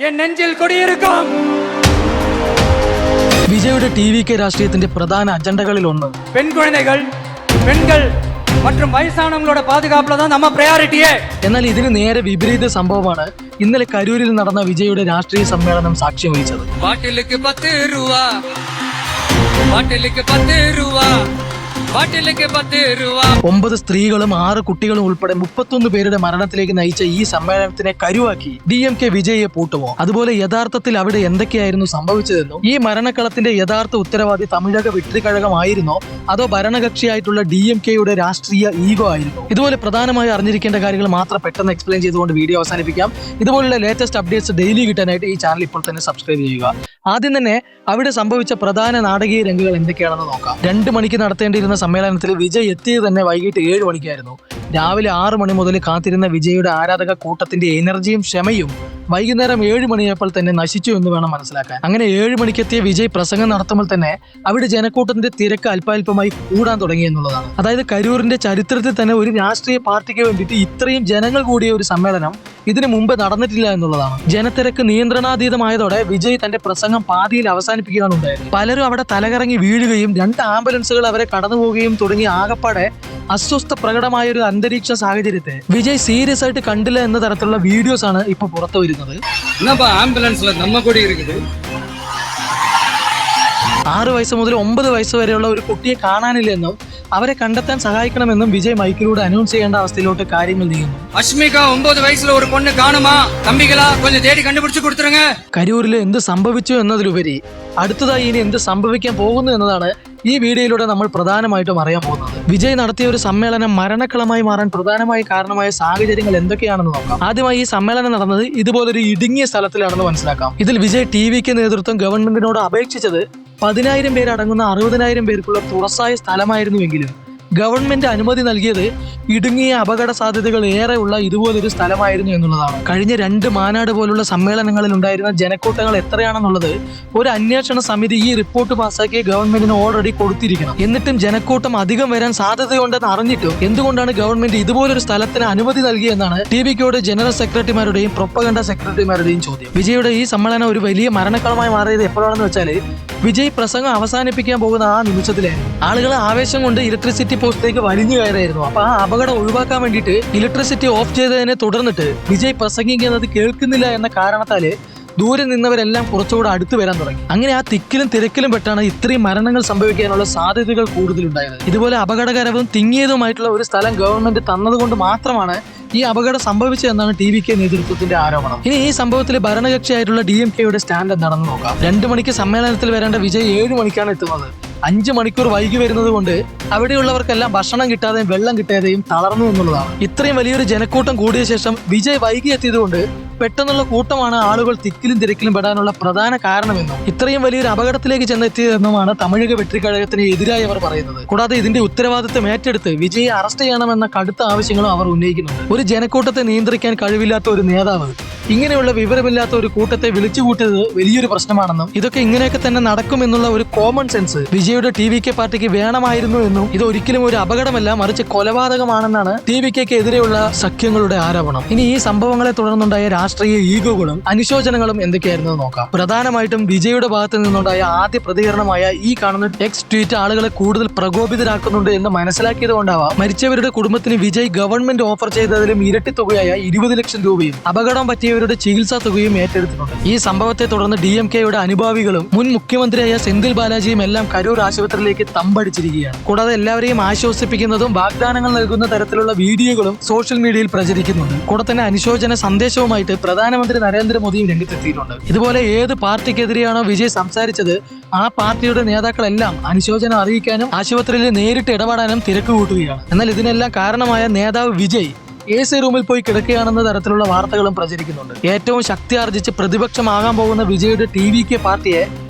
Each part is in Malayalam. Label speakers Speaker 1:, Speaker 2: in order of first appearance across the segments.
Speaker 1: என் நெஞ்சில் குடியிருக்கும்.
Speaker 2: വിജയുടെ ടി.വി.കെ രാഷ്ട്രീയത്തിന്റെ പ്രധാന അജണ്ടകളിൽ ഒന്ന്
Speaker 1: பெண்கள் மற்றும் வயசானவங்களோட பாதுகாப்புல தான் நம்ம പ്രയോറിറ്റിയെ.
Speaker 2: എന്നാൽ ഇതിന് നേരെ വിപരീത സംഭവമാണ് ഇന്നലെ കരൂരിൽ നടന്ന വിജയുടെ രാഷ്ട്രീയ സമ്മേളനം സാക്ഷ്യം വഹിച്ചത്.
Speaker 1: பாட்டிலுக்கு 10 ரூபா, பாட்டிலுக்கு 10 ரூபா, பாட்டிலுக்கு 10 ரூபா.
Speaker 2: 9 സ്ത്രീകളും 6 കുട്ടികളും ഉൾപ്പെടെ 31 പേരുടെ മരണത്തിലേക്ക് നയിച്ച ഈ സമ്മേളനത്തിനെ കരുവാക്കി DMK വിജയെ പൂട്ടുമോ? അതുപോലെ യഥാർത്ഥത്തിൽ അവിടെ എന്തൊക്കെയായിരുന്നു സംഭവിച്ചതെന്നും ഈ മരണക്കളത്തിന്റെ യഥാർത്ഥ ഉത്തരവാദി തമിഴക വെട്രിക്കഴകമായിരുന്നോ അതോ ഭരണകക്ഷിയായിട്ടുള്ള DMKയുടെ രാഷ്ട്രീയ ഈഗോ ആയിരുന്നു? ഇതുപോലെ പ്രധാനമായി അറിഞ്ഞിരിക്കേണ്ട കാര്യങ്ങൾ മാത്രം പെട്ടെന്ന് എക്സ്പ്ലെയിൻ ചെയ്തുകൊണ്ട് വീഡിയോ അവസാനിപ്പിക്കാം. ഇതുപോലുള്ള ലേറ്റസ്റ്റ് അപ്ഡേറ്റ്സ് ഡെയിലി കിട്ടാനായിട്ട് ഈ ചാനൽ ഇപ്പോൾ തന്നെ സബ്സ്ക്രൈബ് ചെയ്യുക. ആദ്യം തന്നെ അവിടെ സംഭവിച്ച പ്രധാന നാടകീയ രംഗങ്ങൾ എന്തൊക്കെയാണെന്ന് നോക്കാം. 2 മണിക്ക് നടത്തേണ്ടിയിരുന്ന സമ്മേളനത്തിൽ വിജയ് എത്തിയത് തന്നെ വൈകിട്ട് 7 മണിക്കായിരുന്നു. രാവിലെ 6 മണി മുതൽ കാത്തിരുന്ന വിജയുടെ ആരാധക കൂട്ടത്തിന്റെ എനർജിയും ക്ഷമയും വൈകുന്നേരം 7 മണിയായപ്പോൾ തന്നെ നശിച്ചു എന്ന് വേണം മനസ്സിലാക്കാൻ. അങ്ങനെ 7 മണിക്കെത്തിയ വിജയ് പ്രസംഗം നടത്തുമ്പോൾ തന്നെ അവിടെ ജനക്കൂട്ടത്തിന്റെ തിരക്ക് അല്പാൽപമായി കൂടാൻ തുടങ്ങി എന്നുള്ളതാണ്. അതായത് കരൂരിന്റെ ചരിത്രത്തിൽ തന്നെ ഒരു രാഷ്ട്രീയ പാർട്ടിക്ക് വേണ്ടിയിട്ട് ഇത്രയും ജനങ്ങൾ കൂടിയ ഒരു സമ്മേളനം ഇതിനു മുമ്പ് നടന്നിട്ടില്ല എന്നുള്ളതാണ്. ജനത്തിരക്ക് നിയന്ത്രണാതീതമായതോടെ വിജയ് തന്റെ പ്രസംഗം പാതിയിൽ അവസാനിപ്പിക്കുകയാണ് ഉണ്ടായത്. പലരും അവിടെ തലകറങ്ങി വീഴുകയും 2 ആംബുലൻസുകൾ അവരെ കടന്നുപോവുകയും തുടങ്ങി ആകപ്പാടെ അസ്വസ്ഥ പ്രകടമായ ഒരു അന്തരീക്ഷ സാഹചര്യത്തെ വിജയ് സീരിയസ് ആയിട്ട് കണ്ടില്ല എന്ന തരത്തിലുള്ള വീഡിയോസ് ആണ് ഇപ്പൊ പുറത്തു വരുന്നത്. 6 വയസ്സ് മുതൽ 9 വയസ്സ് വരെയുള്ള ഒരു കുട്ടിയെ കാണാനില്ലെന്നും അവരെ കണ്ടെത്താൻ സഹായിക്കണമെന്നും വിജയ് മൈക്കിലൂടെ അനൗൺസ് ചെയ്യേണ്ട അവസ്ഥയിലോട്ട് കാര്യങ്ങൾ നീങ്ങുന്നു.
Speaker 1: അശ്മിക 9 വയസ്സിലെ ഒരു പൊണ്ണ് കാണുമാ, തമ്പികളാ കൊഞ്ചം തേടി കണ്ടുപിടിച്ചു കൊടുത്തിരുങ്ങ.
Speaker 2: കരൂരിൽ എന്ത് സംഭവിച്ചു എന്നതിലുപരി അടുത്തതായി ഇനി എന്ത് സംഭവിക്കാൻ പോകുന്നു എന്നതാണ് ഈ വീഡിയോയിലൂടെ നമ്മൾ പ്രധാനമായിട്ടും അറിയാൻ പോകുന്നത്. വിജയ് നടത്തിയ ഒരു സമ്മേളനം മരണക്കളമായി മാറാൻ പ്രധാനമായി കാരണമായ സാഹചര്യങ്ങൾ എന്തൊക്കെയാണെന്ന് നോക്കാം. ആദ്യമായി ഈ സമ്മേളനം നടന്നത് ഇതുപോലൊരു ഇടുങ്ങിയ സ്ഥലത്തിലാണെന്ന് മനസ്സിലാക്കാം. ഇതിൽ വിജയ് ടി.വി.കെ നേതൃത്വം ഗവൺമെന്റിനോട് അപേക്ഷിച്ചത് 10,000 പേരടങ്ങുന്ന 60,000 പേർക്കുള്ള തുറസായ സ്ഥലമായിരുന്നുവെങ്കിലും ഗവൺമെന്റ് അനുമതി നൽകിയത് ഇടുങ്ങിയ അപകട സാധ്യതകൾ ഏറെയുള്ള ഇതുപോലൊരു സ്ഥലമായിരുന്നു എന്നുള്ളതാണ്. കഴിഞ്ഞ 2 മാനാട് പോലുള്ള സമ്മേളനങ്ങളിൽ ഉണ്ടായിരുന്ന ജനക്കൂട്ടങ്ങൾ എത്രയാണെന്നുള്ളത് ഒരു അന്വേഷണ സമിതി ഈ റിപ്പോർട്ട് പാസ്സാക്കിയ ഗവൺമെന്റിന് ഓൾറെഡി കൊടുത്തിരിക്കണം. എന്നിട്ടും ജനക്കൂട്ടം അധികം വരാൻ സാധ്യതയുണ്ടെന്ന് അറിഞ്ഞിട്ടും എന്തുകൊണ്ടാണ് ഗവൺമെന്റ് ഇതുപോലൊരു സ്ഥലത്തിന് അനുമതി നൽകിയെന്നാണ് ടി.വി.കെയുടെ ജനറൽ സെക്രട്ടറിമാരുടെയും പ്രൊപ്പഗണ്ട സെക്രട്ടറിമാരുടെയും ചോദ്യം. വിജയുടെ ഈ സമ്മേളനം ഒരു വലിയ മരണക്കളമായി മാറിയത് എപ്പോഴാണെന്ന് വെച്ചാൽ വിജയ് പ്രസംഗം അവസാനിപ്പിക്കാൻ പോകുന്ന ആ നിമിഷത്തിലായിരുന്നു. ആളുകൾ ആവേശം കൊണ്ട് ഇലക്ട്രിസിറ്റി പോസ്റ്റിലേക്ക് വലിഞ്ഞു കയറായിരുന്നു. അപ്പൊ ആ അപകടം ഒഴിവാക്കാൻ വേണ്ടിയിട്ട് ഇലക്ട്രിസിറ്റി ഓഫ് ചെയ്തതിനെ തുടർന്നിട്ട് വിജയ് പ്രസംഗിക്കുന്നത് കേൾക്കുന്നില്ല എന്ന കാരണത്താല് ദൂരെ നിന്നവരെല്ലാം കുറച്ചുകൂടെ അടുത്ത് വരാൻ തുടങ്ങി. അങ്ങനെ ആ തിക്കിലും തിരക്കിലും പെട്ടാണ് ഇത്രയും മരണങ്ങൾ സംഭവിക്കാനുള്ള സാധ്യതകൾ കൂടുതലുണ്ടായത്. ഇതുപോലെ അപകടകരവും തിങ്ങിയതുമായിട്ടുള്ള ഒരു സ്ഥലം ഗവൺമെന്റ് തന്നതുകൊണ്ട് മാത്രമാണ് ഈ അപകടം സംഭവിച്ചതെന്നാണ് ടി.വി.കെ നേതൃത്വത്തിന്റെ ആരോപണം. ഇനി ഈ സംഭവത്തിൽ ഭരണകക്ഷിയായിട്ടുള്ള DMKയുടെ സ്റ്റാൻഡ് എന്താണെന്ന് നോക്കാം. 2 മണിക്ക് സമ്മേളനത്തിൽ വരേണ്ട വിജയ് 7 മണിക്കാണ് എത്തുന്നത്. 5 മണിക്കൂർ വൈകി വരുന്നത് കൊണ്ട് അവിടെയുള്ളവർക്കെല്ലാം ഭക്ഷണം കിട്ടാതെയും വെള്ളം കിട്ടാതെയും തളർന്നു എന്നുള്ളതാണ്. ഇത്രയും വലിയൊരു ജനക്കൂട്ടം കൂടിയ ശേഷം വിജയ് വൈകി എത്തിയതുകൊണ്ട് പെട്ടെന്നുള്ള കൂട്ടമാണ് ആളുകൾ തിക്കിലും തിരക്കിലും പെടാനുള്ള പ്രധാന കാരണമെന്നും ഇത്രയും വലിയൊരു അപകടത്തിലേക്ക് ചെന്നെത്തിയതെന്നുമാണ് തമിഴക വെട്രിക്കഴകത്തിന് എതിരായി അവർ പറയുന്നത്. കൂടാതെ ഇതിന്റെ ഉത്തരവാദിത്തം ഏറ്റെടുത്ത് വിജയെ അറസ്റ്റ് ചെയ്യണമെന്ന കടുത്ത ആവശ്യങ്ങളും അവർ ഉന്നയിക്കുന്നുണ്ട്. ഒരു ജനക്കൂട്ടത്തെ നിയന്ത്രിക്കാൻ കഴിവില്ലാത്ത ഒരു നേതാവ് ഇങ്ങനെയുള്ള വിവരമില്ലാത്ത ഒരു കൂട്ടത്തെ വിളിച്ചുകൂട്ടിയത് വലിയൊരു പ്രശ്നമാണെന്നും ഇതൊക്കെ ഇങ്ങനെയൊക്കെ തന്നെ നടക്കുമെന്നുള്ള ഒരു കോമൺ സെൻസ് വിജയുടെ ടി.വി.കെ പാർട്ടിക്ക് വേണമായിരുന്നു എന്നും ഇത് ഒരിക്കലും ഒരു അപകടമല്ല മറിച്ച് കൊലപാതകമാണെന്നാണ് ടി.വി.കെക്ക് എതിരെയുള്ള സഖ്യങ്ങളുടെ ആരോപണം. ഇനി ഈ സംഭവങ്ങളെ തുടർന്നുണ്ടായ രാഷ്ട്രീയ ഈഗോകളും അനുശോചനങ്ങളും എന്തൊക്കെയായിരുന്നു നോക്കാം. പ്രധാനമായിട്ടും വിജയുടെ ഭാഗത്ത് നിന്നുണ്ടായ ആദ്യ പ്രതികരണമായ ഈ കാണുന്ന ടെക്സ്റ്റ് ട്വീറ്റ് ആളുകളെ കൂടുതൽ പ്രകോപിതരാക്കുന്നുണ്ട് എന്ന് മനസ്സിലാക്കിയത് കൊണ്ടാവാം മരിച്ചവരുടെ കുടുംബത്തിന് വിജയ് ഗവൺമെന്റ് ഓഫർ ചെയ്തതിലും ഇരട്ടി തുകയായ 20 ലക്ഷം രൂപയും അപകടം പറ്റിയവരുടെ ചികിത്സാ തുകയും ഏറ്റെടുത്തിട്ടുണ്ട്. ഈ സംഭവത്തെ തുടർന്ന് DMKയുടെ അനുഭാവികളും മുൻ മുഖ്യമന്ത്രിയായ സെന്തിൽ ബാലാജിയും എല്ലാം കരൂർ ആശുപത്രിയിലേക്ക് തമ്പടിച്ചിരിക്കുകയാണ്. കൂടാതെ എല്ലാവരെയും ആശ്വസിപ്പിക്കുന്നതും വാഗ്ദാനങ്ങൾ നൽകുന്ന തരത്തിലുള്ള വീഡിയോകളും സോഷ്യൽ മീഡിയയിൽ പ്രചരിക്കുന്നുണ്ട്. കൂടെ തന്നെ അനുശോചന സന്ദേശവുമായിട്ട് പ്രധാനമന്ത്രി നരേന്ദ്രമോദിയും രംഗത്തെത്തിയിട്ടുണ്ട്. ഇതുപോലെ ഏത് പാർട്ടിക്കെതിരെയാണോ വിജയ് സംസാരിച്ചത് ആ പാർട്ടിയുടെ നേതാക്കളെല്ലാം അനുശോചനം അറിയിക്കാനും ആശുപത്രിയിൽ നേരിട്ട് ഇടപെടാനും തിരക്ക് കൂട്ടുകയാണ്. എന്നാൽ ഇതിനെല്ലാം കാരണമായ നേതാവ് വിജയ് AC റൂമിൽ പോയി കിടക്കുകയാണെന്ന തരത്തിലുള്ള വാർത്തകളും പ്രചരിക്കുന്നുണ്ട്. ഏറ്റവും ശക്തി ആർജിച്ച് പ്രതിപക്ഷമാകാൻ പോകുന്ന വിജയുടെ ടി.വി.കെ പാർട്ടിയെ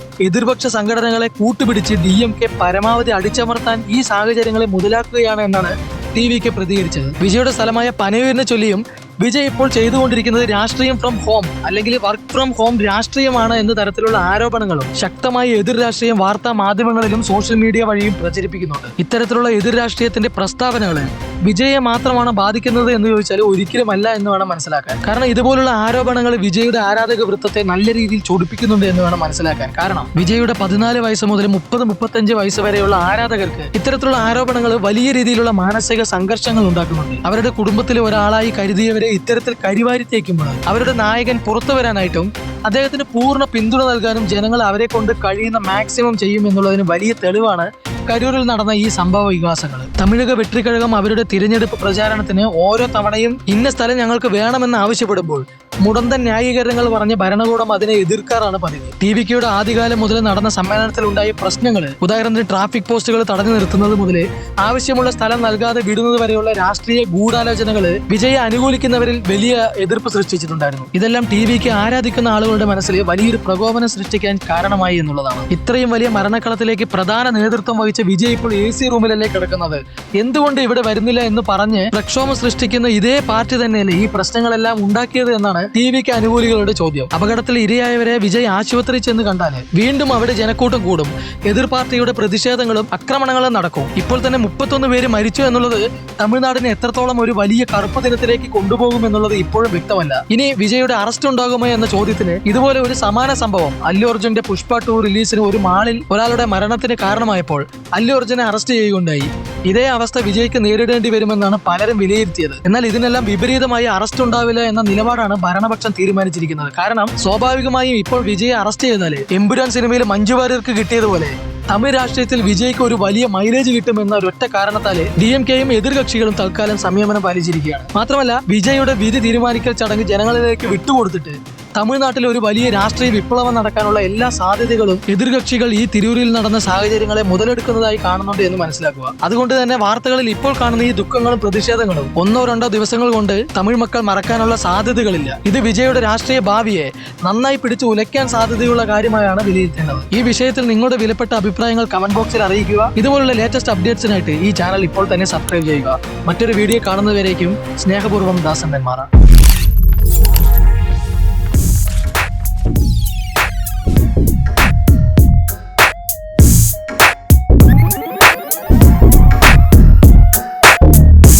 Speaker 2: എതിർപക്ഷ സംഘടനകളെ കൂട്ടുപിടിച്ച് DMK പരമാവധി അടിച്ചമർത്താൻ ഈ സാഹചര്യങ്ങളെ മുതലാക്കുകയാണ് എന്നാണ് ടി.വി.കെ പ്രതികരിച്ചത്. വിജയുടെ സ്ഥലമായ പനയൂരിനെ ചൊല്ലിയും വിജയ് ഇപ്പോൾ ചെയ്തുകൊണ്ടിരിക്കുന്നത് രാഷ്ട്രീയം ഫ്രം ഹോം അല്ലെങ്കിൽ വർക്ക് ഫ്രം ഹോം രാഷ്ട്രീയമാണ് എന്ന തരത്തിലുള്ള ആരോപണങ്ങളും ശക്തമായ എതിർ രാഷ്ട്രീയം വാർത്താ മാധ്യമങ്ങളിലും സോഷ്യൽ മീഡിയ വഴിയും പ്രചരിപ്പിക്കുന്നുണ്ട്. ഇത്തരത്തിലുള്ള എതിർ രാഷ്ട്രീയത്തിന്റെ പ്രസ്താവനകളെ വിജയെ മാത്രമാണ് ബാധിക്കുന്നത് എന്ന് ചോദിച്ചാൽ ഒരിക്കലുമല്ല എന്ന് വേണം മനസ്സിലാക്കാൻ. കാരണം ഇതുപോലുള്ള ആരോപണങ്ങൾ വിജയുടെ ആരാധക വൃത്തത്തെ നല്ല രീതിയിൽ ചൊടിപ്പിക്കുന്നുണ്ട് എന്ന് വേണം മനസ്സിലാക്കാൻ. കാരണം വിജയുടെ 14 വയസ്സ് മുതൽ 30-35 വയസ്സ് വരെയുള്ള ആരാധകർക്ക് ഇത്തരത്തിലുള്ള ആരോപണങ്ങൾ വലിയ രീതിയിലുള്ള മാനസിക സംഘർഷങ്ങൾ ഉണ്ടാക്കുന്നുണ്ട്. അവരുടെ കുടുംബത്തിലെ ഒരാളായി കരുതിയവരെ ഇത്തരത്തിൽ കരിവാരിത്തേക്കുമ്പോൾ അവരുടെ നായകൻ പുറത്തു വരാനായിട്ടും അദ്ദേഹത്തിന് പൂർണ്ണ പിന്തുണ നൽകാനും ജനങ്ങൾ അവരെ കൊണ്ട് കഴിയുന്ന മാക്സിമം ചെയ്യും എന്നുള്ളതിന് വലിയ തെളിവാണ് കരൂരിൽ നടന്ന ഈ സംഭവ വികാസങ്ങൾ. തമിഴക വെട്രിക്കഴകം അവരുടെ തിരഞ്ഞെടുപ്പ് പ്രചാരണത്തിന് ഓരോ തവണയും ഇന്ന സ്ഥലം ഞങ്ങൾക്ക് വേണമെന്ന് ആവശ്യപ്പെടുമ്പോൾ മുടന്തൻ ന്യായീകരണങ്ങൾ പറഞ്ഞ് ഭരണകൂടം അതിനെ എതിർക്കാറാണ് പതിവ്. TVKയുടെ ആദ്യകാലം മുതൽ നടന്ന സമ്മേളനത്തിൽ ഉണ്ടായ പ്രശ്നങ്ങൾ, ഉദാഹരണത്തിന് ട്രാഫിക് പോസ്റ്റുകൾ തടഞ്ഞു നിർത്തുന്നത് മുതൽ ആവശ്യമുള്ള സ്ഥലം നൽകാതെ വിടുന്നത് വരെയുള്ള രാഷ്ട്രീയ ഗൂഢാലോചനകൾ വിജയെ അനുകൂലിക്കുന്നവരിൽ വലിയ എതിർപ്പ് സൃഷ്ടിച്ചിട്ടുണ്ടായിരുന്നു. ഇതെല്ലാം TVK ആരാധിക്കുന്ന ആളുകളുടെ മനസ്സിൽ വലിയൊരു പ്രകോപനം സൃഷ്ടിക്കാൻ കാരണമായി എന്നുള്ളതാണ്. ഇത്രയും വലിയ മരണക്കളത്തിലേക്ക് പ്രധാന നേതൃത്വം വഹിച്ച വിജയ് ഇപ്പോൾ AC റൂമിലല്ലേ കിടക്കുന്നത്, എന്തുകൊണ്ട് ഇവിടെ വരുന്നില്ല എന്ന് പറഞ്ഞ് പ്രക്ഷോഭം സൃഷ്ടിക്കുന്ന ഇതേ പാർട്ടി തന്നെയല്ലേ ഈ പ്രശ്നങ്ങളെല്ലാം ഉണ്ടാക്കിയത് എന്നാണ് TVK അനുകൂലികളുടെ ചോദ്യം. അപകടത്തിൽ ഇരയായവരെ വിജയ് ആശുപത്രി ചെന്ന് കണ്ടാൽ വീണ്ടും അവിടെ ജനക്കൂട്ടം കൂടും, എതിർ പാർട്ടിയുടെ പ്രതിഷേധങ്ങളും ആക്രമണങ്ങളും നടക്കും. ഇപ്പോൾ തന്നെ 31 പേര് മരിച്ചു എന്നുള്ളത് തമിഴ്നാടിനെ എത്രത്തോളം ഒരു വലിയ കറുപ്പ് ദിനത്തിലേക്ക് കൊണ്ടുപോകും എന്നുള്ളത് ഇപ്പോഴും വ്യക്തമല്ല. ഇനി വിജയുടെ അറസ്റ്റ് ഉണ്ടാകുമോ എന്ന ചോദ്യത്തിന് ഇതുപോലെ ഒരു സമാന സംഭവം അല്ലു അർജുന്റെ പുഷ്പ 2 റിലീസിന് ഒരു മാളിൽ ഒരാളുടെ മരണത്തിന് കാരണമായപ്പോൾ അല്ലു അർജുനെ അറസ്റ്റ് ചെയ്യുകയുണ്ടായി. ഇതേ അവസ്ഥ വിജയ്ക്ക് നേരിടേണ്ടി വരുമെന്നാണ് പലരും വിലയിരുത്തിയത്. എന്നാൽ ഇതിനെല്ലാം വിപരീതമായി അറസ്റ്റ് ഉണ്ടാവില്ല എന്ന നിലപാടാണ് ഭരണപക്ഷം തീരുമാനിച്ചിരിക്കുന്നത്. കാരണം സ്വാഭാവികമായും ഇപ്പോൾ വിജയെ അറസ്റ്റ് ചെയ്താൽ എമ്പുരാൻ സിനിമയിൽ മഞ്ജു വാര്യർക്ക് കിട്ടിയതുപോലെ തമിഴ് രാഷ്ട്രീയത്തിൽ വിജയ്ക്ക് ഒരു വലിയ മൈലേജ് കിട്ടുമെന്ന ഒരൊറ്റ കാരണത്താല് DMKയും എതിർകക്ഷികളും തൽക്കാലം സംയമനം പാലിച്ചിരിക്കുകയാണ്. മാത്രമല്ല വിജയുടെ വിധി തീരുമാനിക്കൽ ചടങ്ങ് ജനങ്ങളിലേക്ക് വിട്ടുകൊടുത്തിട്ട് തമിഴ്നാട്ടിൽ ഒരു വലിയ രാഷ്ട്രീയ വിപ്ലവം നടക്കാനുള്ള എല്ലാ സാധ്യതകളും എതിർകക്ഷികൾ ഈ തിരൂരിൽ നടന്ന സാഹചര്യങ്ങളെ മുതലെടുക്കുന്നതായി കാണുന്നുണ്ട് എന്ന് മനസ്സിലാക്കുക. അതുകൊണ്ട് തന്നെ വാർത്തകളിൽ ഇപ്പോൾ കാണുന്ന ഈ ദുഃഖങ്ങളും പ്രതിഷേധങ്ങളും 1-2 ദിവസങ്ങൾ കൊണ്ട് തമിഴ് മക്കൾ മറക്കാനുള്ള സാധ്യതകളില്ല. ഇത് വിജയുടെ രാഷ്ട്രീയ ഭാവിയെ നന്നായി പിടിച്ചു ഉലയ്ക്കാൻ സാധ്യതയുള്ള കാര്യമായാണ് വിലയിരുത്തേണ്ടത്. ഈ വിഷയത്തിൽ നിങ്ങളുടെ വിലപ്പെട്ട അഭിപ്രായങ്ങൾ കമന്റ് ബോക്സിൽ അറിയിക്കുക. ഇതുപോലുള്ള ലേറ്റസ്റ്റ് അപ്ഡേറ്റ്സിനായിട്ട് ഈ ചാനൽ ഇപ്പോൾ തന്നെ സബ്സ്ക്രൈബ് ചെയ്യുക. മറ്റൊരു വീഡിയോ കാണുന്നവരേക്കും സ്നേഹപൂർവ്വം ദാസൻ നെന്മാറ.